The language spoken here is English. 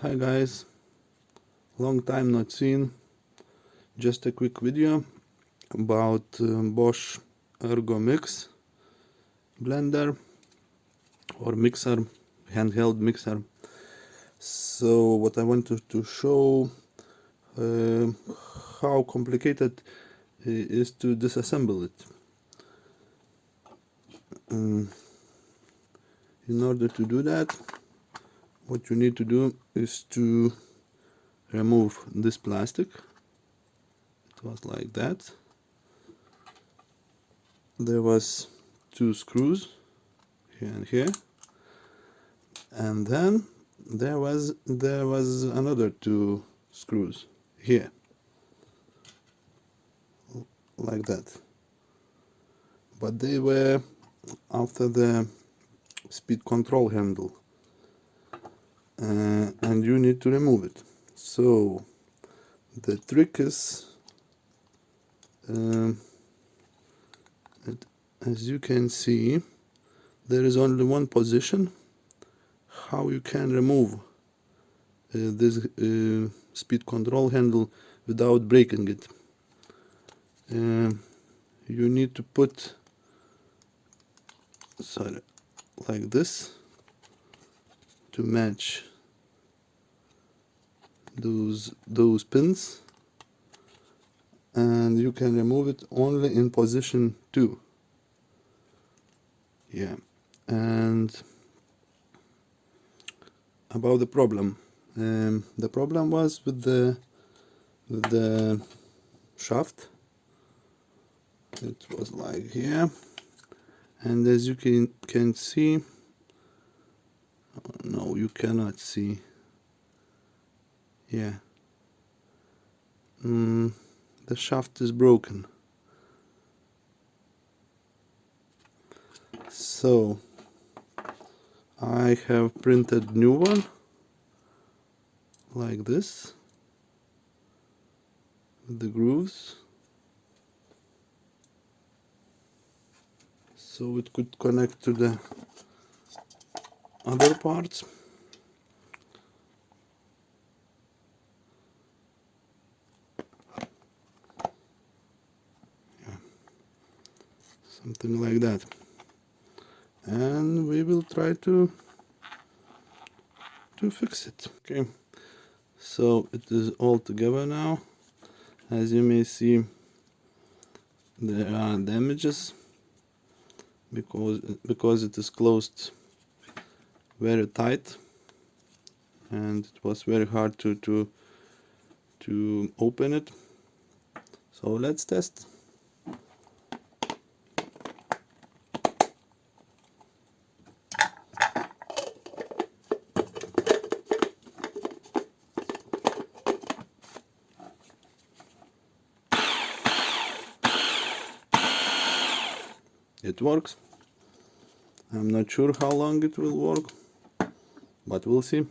Hi guys, long time not seen. Just a quick video about BOSCH ErgoMixx blender or mixer, handheld mixer. So what I wanted to show how complicated it is to disassemble it. In order to do that, what you need to do is to remove this plastic. It was like that. There was two screws here and here, and then there was another two screws here, like that, but they were after the speed control handle, and you need to remove it. So the trick is, as you can see, there is only one position how you can remove this speed control handle without breaking it. You need to put like this to match those pins, and you can remove it only in position 2. Yeah, and about the problem. The problem was with the shaft. It was like here, and as you can see, no, you cannot see. Yeah, the shaft is broken. So I have printed new one like this with the grooves, so it could connect to the other parts. Yeah, something like that, and we will try to fix it. Okay, so it is all together now. As you may see, there are damages because it is closed very tight, and it was very hard to open it. So let's test. It works. I'm not sure how long it will work, but we'll see.